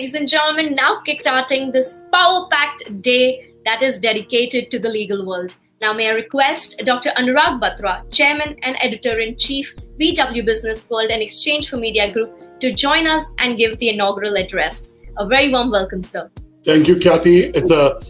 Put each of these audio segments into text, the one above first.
ladies and gentlemen, now kickstarting this power-packed day that is dedicated to the legal world. Now may I request Dr. Anurag Batra, Chairman and Editor-in-Chief, BW Business World and Exchange for Media Group, to join us and give the inaugural address. A very warm welcome, sir. Thank you, Kathy. It's a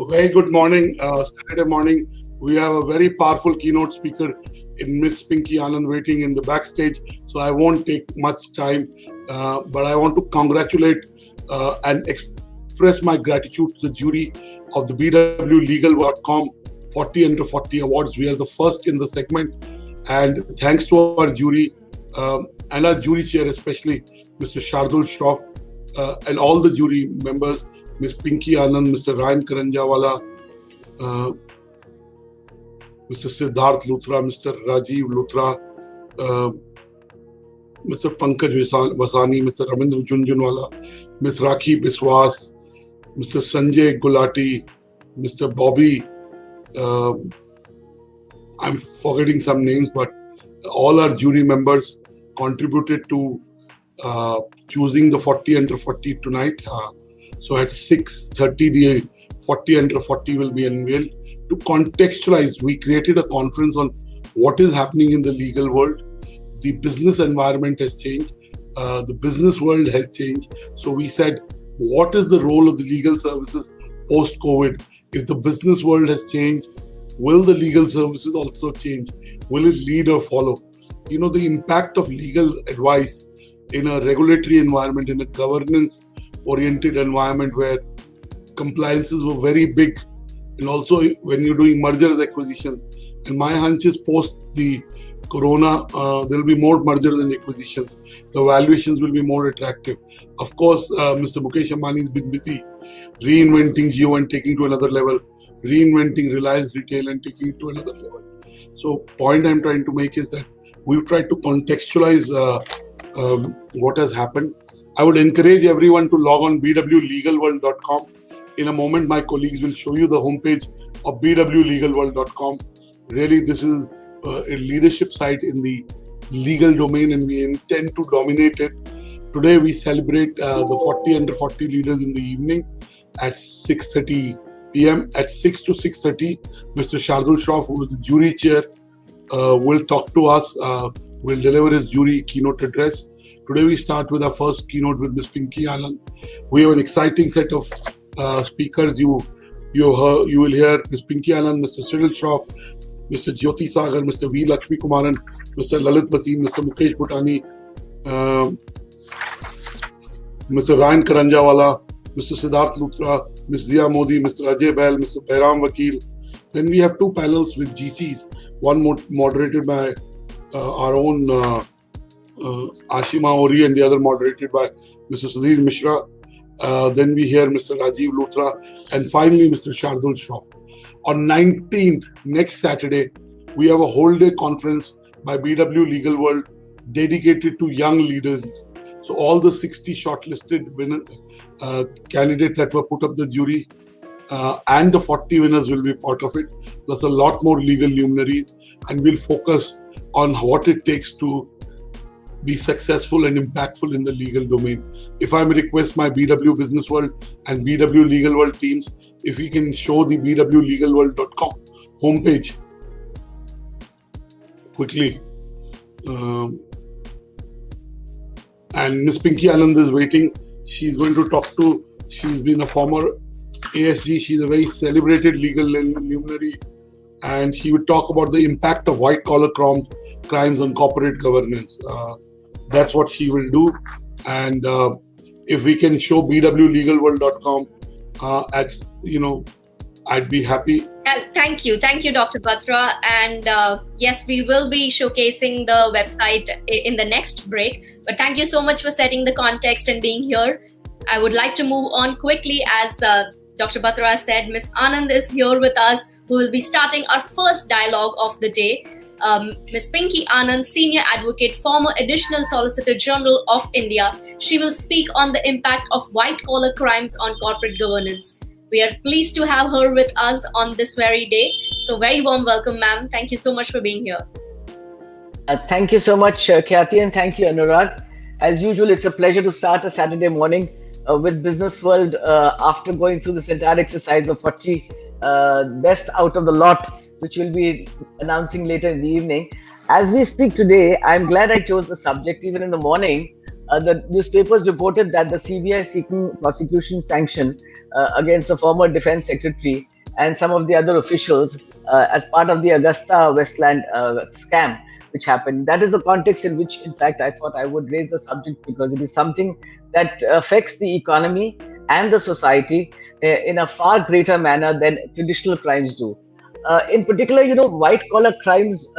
very good morning, Saturday morning. We have a very powerful keynote speaker in Miss Pinky Anand waiting in the backstage, so I won't take much time. But I want to congratulate and express my gratitude to the jury of the BWLegal.com 40 Under 40 Awards. We are the first in the segment, and thanks to our jury and our jury chair, especially Mr. Shardul Shroff, and all the jury members, Ms. Pinky Anand, Mr. Ryan Karanjawala, Mr. Siddharth Luthra, Mr. Rajiv Luthra, Mr. Pankaj Vasani, Mr. Ramendra Junjunwala, Ms. Rakhi Biswas, Mr. Sanjay Gulati, Mr. Bobby. I'm forgetting some names, but all our jury members contributed to choosing the 40 Under 40 tonight. So at 6:30, the 40 Under 40 will be unveiled. To contextualize, we created a conference on what is happening in the legal world. The business environment has changed. The business world has changed. So we said, what is the role of the legal services post-COVID? If the business world has changed, will the legal services also change? Will it lead or follow? You know, the impact of legal advice in a regulatory environment, in a governance-oriented environment where compliances were very big, and also when you're doing mergers, acquisitions. And my hunch is post the Corona, there will be more mergers and acquisitions. The valuations will be more attractive. Of course, Mr. Mukesh Ambani has been busy reinventing Jio and taking to another level, reinventing Reliance Retail and taking it to another level. So, point I'm trying to make is that we've tried to contextualize what has happened. I would encourage everyone to log on bwlegalworld.com. In a moment, my colleagues will show you the homepage of bwlegalworld.com. Really, this is a leadership site in the legal domain, and we intend to dominate it. Today, we celebrate the 40 Under 40 leaders in the evening at 6:30 p.m. At 6 to 6:30, Mr. Shardul Shroff, who is the jury chair, will talk to us, will deliver his jury keynote address. Today, we start with our first keynote with Ms. Pinky Anand. We have an exciting set of speakers. You will hear Ms. Pinky Anand, Mr. Cyril Shroff, Mr. Jyoti Sagar, Mr. V. Lakshmi Kumaran, Mr. Lalit Bhasin, Mr. Mukesh Bhutani, Mr. Ryan Karanjawala, Mr. Siddharth Luthra, Ms. Zia Modi, Mr. Ajay Bahl, Mr. Behram Vakil. Then we have two panels with GCs, one moderated by our own Ashima Ori and the other moderated by Mr. Sudhir Mishra. Then we hear Mr. Rajiv Luthra, and finally Mr. Shardul Shroff. On 19th, next Saturday, we have a whole day conference by BW Legal World dedicated to young leaders. So all the 60 shortlisted candidates that were put up the jury and the 40 winners will be part of it. Plus a lot more legal luminaries, and we'll focus on what it takes to be successful and impactful in the legal domain. If I may request my BW Business World and BW Legal World teams, if we can show the bwlegalworld.com homepage quickly. And Ms. Pinky Anand is waiting. She's going to talk to, she's been a former ASG. She's a very celebrated legal luminary. And she would talk about the impact of white-collar crimes on corporate governance. That's what she will do. And if we can show bwlegalworld.com, I'd be happy. Thank you, Dr. Batra. And yes, we will be showcasing the website in the next break. But thank you so much for setting the context and being here. I would like to move on quickly. As Dr. Batra said, Ms. Anand is here with us, who will be starting our first dialogue of the day. Ms. Pinky Anand, Senior Advocate, former Additional Solicitor General of India. She will speak on the impact of white-collar crimes on corporate governance. We are pleased to have her with us on this very day. So very warm welcome, ma'am. Thank you so much for being here. Thank you so much, Kathy, and thank you, Anurag. As usual, it's a pleasure to start a Saturday morning with Business World after going through this entire exercise of 40 best out of the lot, which we'll be announcing later in the evening. As we speak today, I'm glad I chose the subject. Even in the morning, the newspapers reported that the CBI seeking prosecution sanction against the former defense secretary and some of the other officials as part of the Augusta Westland scam which happened. That is the context in which, in fact, I thought I would raise the subject, because it is something that affects the economy and the society in a far greater manner than traditional crimes do. In particular, white collar crimes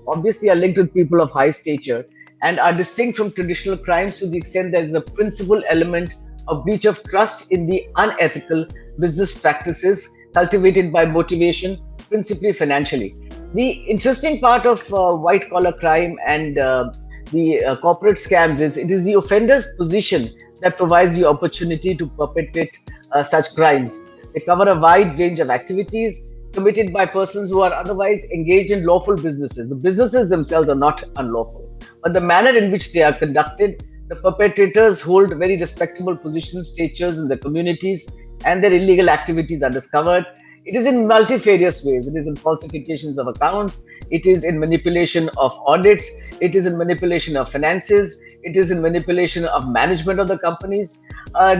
obviously are linked with people of high stature and are distinct from traditional crimes to the extent there is a principal element of breach of trust in the unethical business practices cultivated by motivation, principally financially. The interesting part of white collar crime and the corporate scams is it is the offender's position that provides the opportunity to perpetrate such crimes. They cover a wide range of activities committed by persons who are otherwise engaged in lawful businesses. The businesses themselves are not unlawful, but the manner in which they are conducted, the perpetrators hold very respectable positions, statures in the communities, and their illegal activities are discovered. It is in multifarious ways. It is in falsifications of accounts. It is in manipulation of audits. It is in manipulation of finances. It is in manipulation of management of the companies.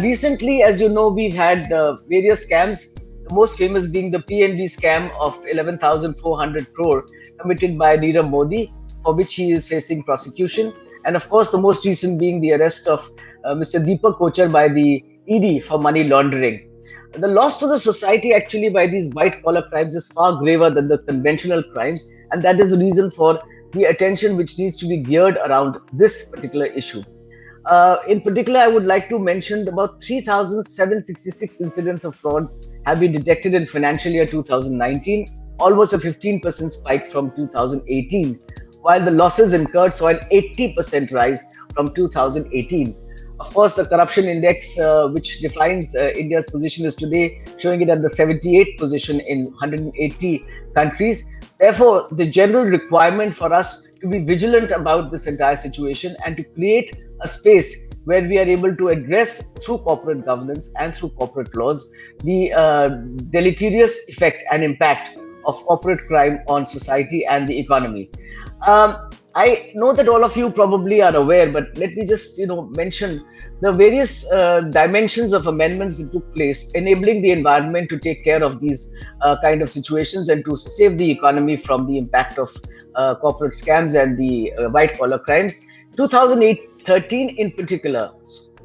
Recently, as you know, we've had various scams. The most famous being the PNB scam of 11,400 crore committed by Nirav Modi, for which he is facing prosecution. And of course, the most recent being the arrest of Mr. Deepak Kochar by the ED for money laundering. The loss to the society actually by these white collar crimes is far graver than the conventional crimes, and that is the reason for the attention which needs to be geared around this particular issue. In particular, I would like to mention about 3,766 incidents of frauds have been detected in financial year 2019, almost a 15% spike from 2018, while the losses incurred saw an 80% rise from 2018. Of course, the corruption index, which defines India's position, is today showing it at the 78th position in 180 countries. Therefore, the general requirement for us to be vigilant about this entire situation and to create a space where we are able to address through corporate governance and through corporate laws the deleterious effect and impact of corporate crime on society and the economy. I know that all of you probably are aware, but let me just mention the various dimensions of amendments that took place, enabling the environment to take care of these kind of situations and to save the economy from the impact of corporate scams and the white collar crimes. 2013 in particular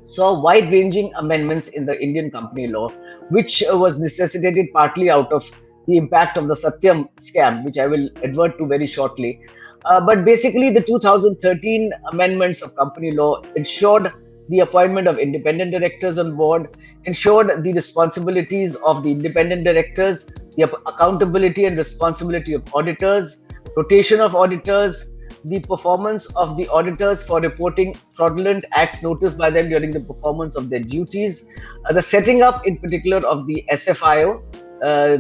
saw wide-ranging amendments in the Indian company law, which was necessitated partly out of the impact of the Satyam scam, which I will advert to very shortly. But basically, the 2013 amendments of company law ensured the appointment of independent directors on board, ensured the responsibilities of the independent directors, the accountability and responsibility of auditors, rotation of auditors, the performance of the auditors for reporting fraudulent acts noticed by them during the performance of their duties, the setting up in particular of the SFIO,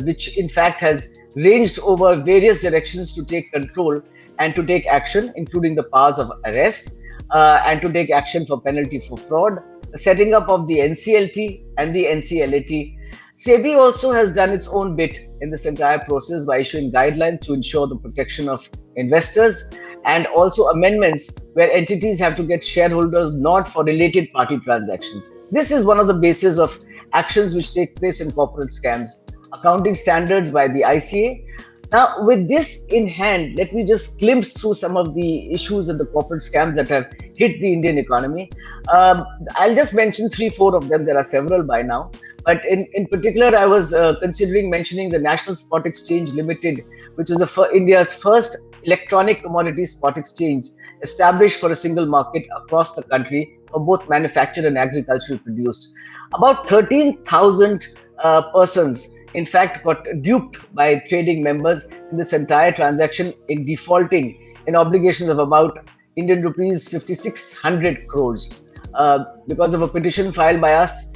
which in fact has ranged over various directions to take control and to take action, including the powers of arrest and to take action for penalty for fraud, the setting up of the NCLT and the NCLAT. SEBI also has done its own bit in this entire process by issuing guidelines to ensure the protection of investors, and also amendments where entities have to get shareholders not for related party transactions. This is one of the bases of actions which take place in corporate scams. Accounting standards by the ICA. Now, with this in hand, let me just glimpse through some of the issues and the corporate scams that have hit the Indian economy. I'll just mention 3-4 of them. There are several by now. But in particular, I was considering mentioning the National Spot Exchange Limited, which is India's first electronic commodity spot exchange established for a single market across the country for both manufactured and agricultural produce. About 13,000 persons in fact got duped by trading members in this entire transaction in defaulting in obligations of about Indian rupees 5,600 crores. Because of a petition filed by us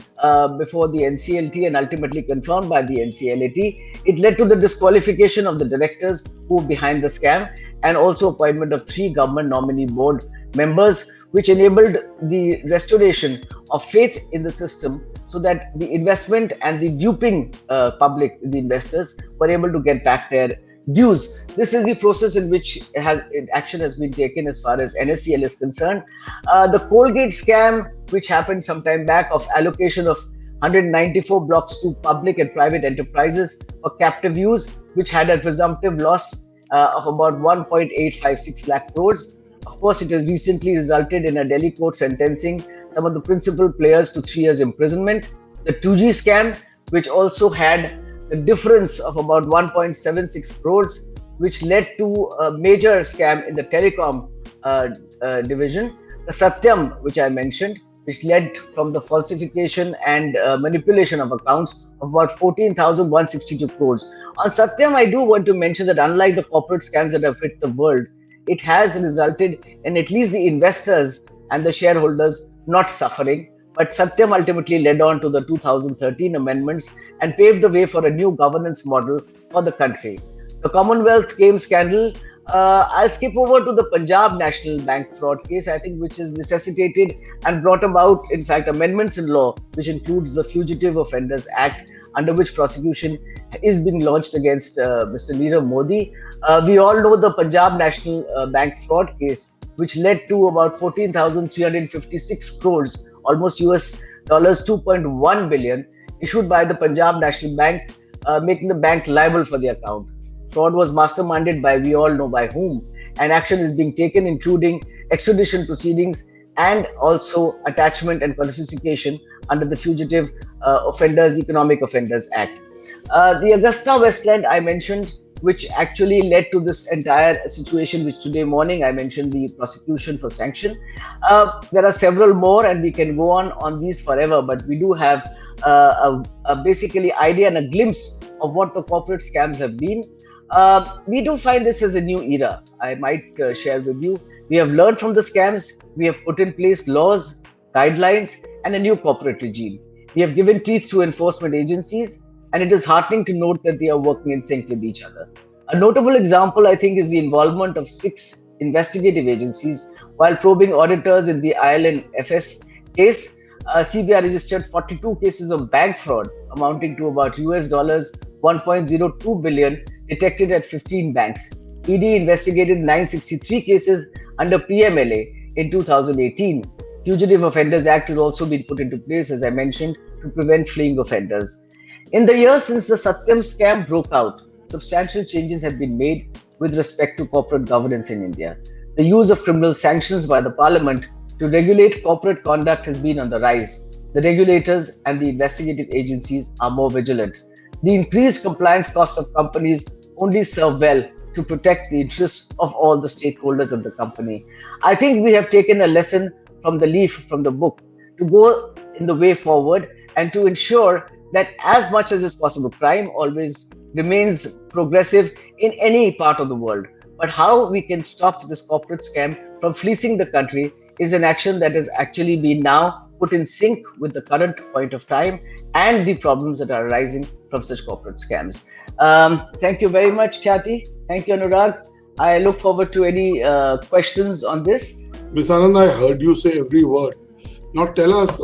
before the NCLT and ultimately confirmed by the NCLAT, it led to the disqualification of the directors who were behind the scam and also appointment of 3 government nominee board members, which enabled the restoration of faith in the system, so that the investment and the duping public, the investors, were able to get back their dues. This is the process in which action has been taken as far as NSCL is concerned. The Colgate scam, which happened some time back, of allocation of 194 blocks to public and private enterprises for captive use, which had a presumptive loss of about 1.856 lakh crores. Of course, it has recently resulted in a Delhi court sentencing some of the principal players to 3 years imprisonment. The 2G scam, which also had the difference of about 1.76 crores, which led to a major scam in the telecom division. The Satyam, which I mentioned, which led from the falsification and manipulation of accounts of about 14,162 crores. On Satyam, I do want to mention that unlike the corporate scams that have hit the world, it has resulted in at least the investors and the shareholders not suffering. But Satyam ultimately led on to the 2013 amendments and paved the way for a new governance model for the country. The Commonwealth Games scandal, I'll skip over to the Punjab National Bank fraud case, I think, which has necessitated and brought about, in fact, amendments in law, which includes the Fugitive Offenders Act, under which prosecution is being launched against Mr. Nirav Modi. We all know the Punjab National Bank fraud case, which led to about 14,356 crores, almost US dollars 2.1 billion, issued by the Punjab National Bank, making the bank liable for the account. Fraud was masterminded by we all know by whom, and action is being taken, including extradition proceedings and also attachment and qualification under the Fugitive Economic Offenders Act. The Augusta Westland I mentioned, which actually led to this entire situation, which today morning I mentioned the prosecution for sanction. There are several more, and we can go on these forever, but we do have a basically idea and a glimpse of what the corporate scams have been. We do find this as a new era. I might share with you. We have learned from the scams. We have put in place laws, guidelines, and a new corporate regime. We have given teeth to enforcement agencies, and it is heartening to note that they are working in sync with each other. A notable example, I think, is the involvement of 6 investigative agencies while probing auditors in the IL&FS case. CBI registered 42 cases of bank fraud amounting to about US dollars 1.02 billion detected at 15 banks. ED investigated 963 cases under PMLA in 2018. Fugitive Offenders Act has also been put into place, as I mentioned, to prevent fleeing offenders. In the years since the Satyam scam broke out, substantial changes have been made with respect to corporate governance in India. The use of criminal sanctions by the parliament to regulate corporate conduct has been on the rise. The regulators and the investigative agencies are more vigilant. The increased compliance costs of companies only serve well to protect the interests of all the stakeholders of the company. I think we have taken a lesson from the leaf from the book to go in the way forward and to ensure that as much as is possible, crime always remains progressive in any part of the world. But how we can stop this corporate scam from fleecing the country is an action that has actually been now put in sync with the current point of time and the problems that are arising from such corporate scams. Thank you very much, Khyati. Thank you, Anurag. I look forward to any questions on this. Ms. Anand, I heard you say every word. Now tell us,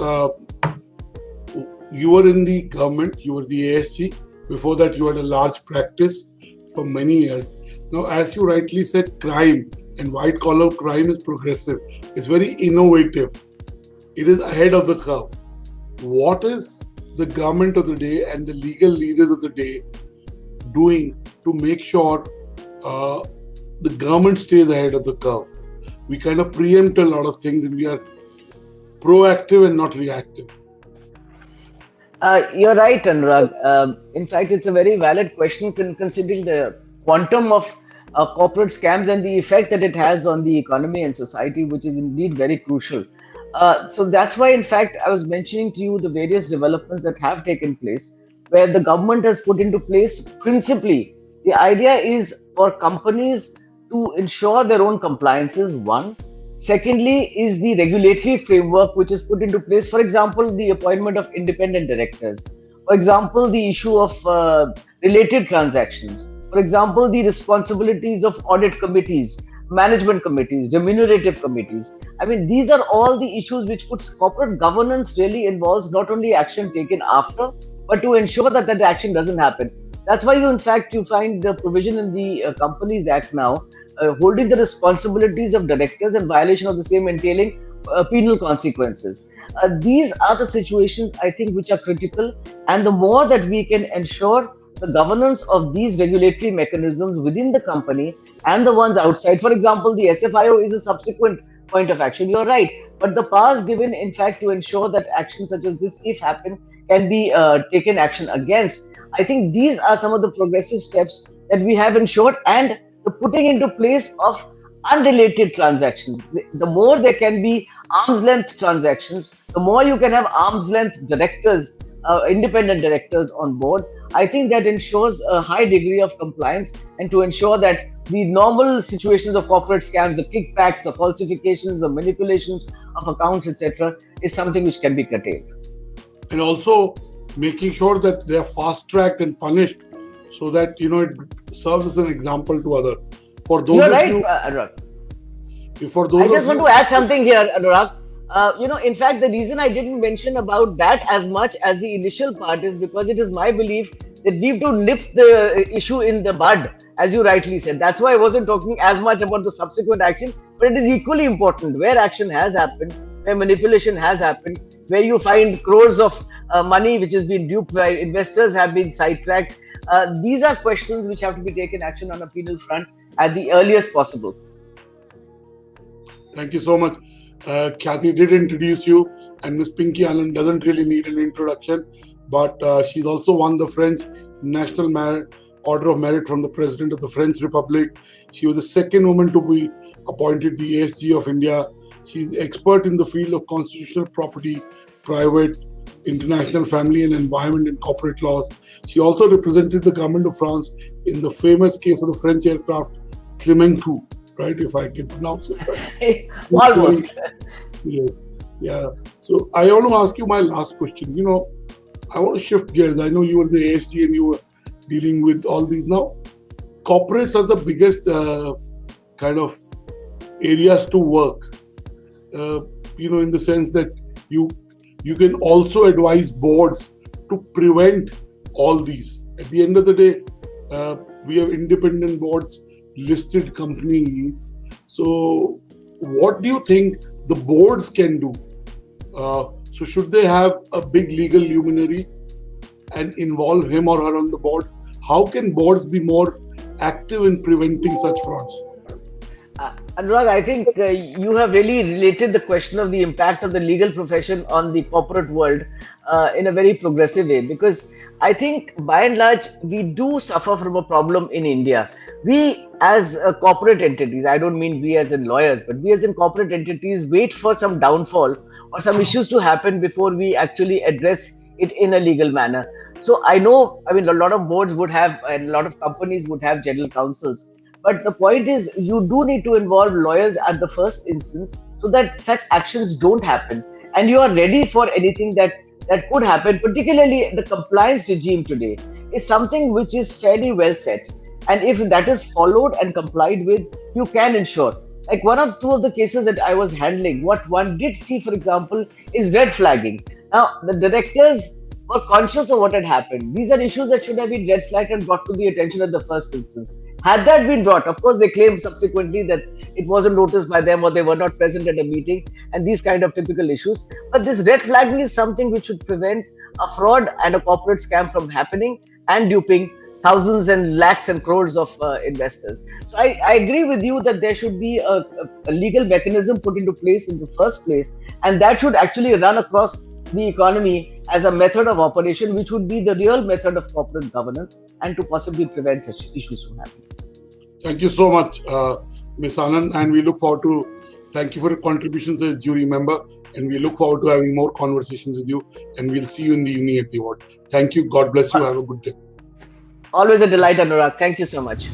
you were in the government, you were the ASG. Before that, you had a large practice for many years. Now, as you rightly said, crime and white collar crime is progressive. It's very innovative. It is ahead of the curve. What is the government of the day and the legal leaders of the day doing to make sure the government stays ahead of the curve? We kind of preempt a lot of things and we are proactive and not reactive. You're right, Anurag. In fact, it's a very valid question considering the quantum of corporate scams and the effect that it has on the economy and society, which is indeed very crucial. So that's why, in fact, I was mentioning to you the various developments that have taken place, where the government has put into place principally. The idea is for companies to ensure their own compliances, one. Secondly, is the regulatory framework which is put into place. For example, the appointment of independent directors. For example, the issue of related transactions. For example, the responsibilities of audit committees, management committees, remunerative committees. I mean, these are all the issues which puts corporate governance really involves not only action taken after, but to ensure that that action doesn't happen. That's why you find the provision in the Companies Act now holding the responsibilities of directors and violation of the same entailing penal consequences. These are the situations I think which are critical, and the more that we can ensure the governance of these regulatory mechanisms within the company and the ones outside. For example, the SFIO is a subsequent point of action. You're right, but the powers given, in fact, to ensure that actions such as this, if happen, can be taken action against. I think these are some of the progressive steps that we have ensured, and the putting into place of unrelated transactions. The more there can be arm's length transactions, the more you can have arm's length directors, independent directors on board. I think that ensures a high degree of compliance, and to ensure that the normal situations of corporate scams, the kickbacks, the falsifications, the manipulations of accounts, etc., is something which can be curtailed. And also making sure that they are fast-tracked and punished, so that it serves as an example to others. For those You're of right, you, Anurag. I just want to add something here, Anurag. In fact, the reason I didn't mention about that as much as the initial part is because it is my belief that we have to nip the issue in the bud, as you rightly said. That's why I wasn't talking as much about the subsequent action, but it is equally important where action has happened, where manipulation has happened, where you find crores of money which has been duped by investors have been sidetracked. These are questions which have to be taken action on a penal front at the earliest possible. Thank you so much. Kathy did introduce you, and Miss Pinky Allen doesn't really need an introduction, but she's also won the French National Order of Merit from the President of the French Republic. She was the second woman to be appointed the ASG of India. She's expert in the field of constitutional property, private, international family and environment and corporate laws. She also represented the government of France in the famous case of the French aircraft Clemenceau, right? If I can pronounce it right. Almost. Yeah. So I want to ask you my last question. I want to shift gears. I know you were the ASG and you were dealing with all these now. Corporates are the biggest kind of areas to work. In the sense that you can also advise boards to prevent all these. At the end of the day, we have independent boards, listed companies. So what do you think the boards can do? So should they have a big legal luminary and involve him or her on the board? How can boards be more active in preventing such frauds? Anurag, I think you have really related the question of the impact of the legal profession on the corporate world in a very progressive way, because I think by and large we do suffer from a problem in India. We as corporate entities, I don't mean we as in lawyers, but we as in corporate entities wait for some downfall or some issues to happen before we actually address it in a legal manner. So a lot of boards would have, and a lot of companies would have general counsels. But the point is, you do need to involve lawyers at the first instance so that such actions don't happen. And you are ready for anything that could happen, particularly the compliance regime today is something which is fairly well set. And if that is followed and complied with, you can ensure. Like one or two of the cases that I was handling, what one did see, for example, is red flagging. Now, the directors were conscious of what had happened. These are issues that should have been red flagged and brought to the attention at the first instance. Had that been brought, of course, they claimed subsequently that it wasn't noticed by them or they were not present at a meeting and these kind of typical issues. But this red flagging is something which should prevent a fraud and a corporate scam from happening and duping thousands and lakhs and crores of investors. So I agree with you that there should be a legal mechanism put into place in the first place, and that should actually run across the economy as a method of operation, which would be the real method of corporate governance and to possibly prevent such issues from happening. Thank you so much, Ms. Anand, and we look forward to, thank you for your contributions as jury member, and we look forward to having more conversations with you, and we'll see you in the evening at the award. Thank you. God bless you. Have a good day. Always a delight, Anurag. Thank you so much.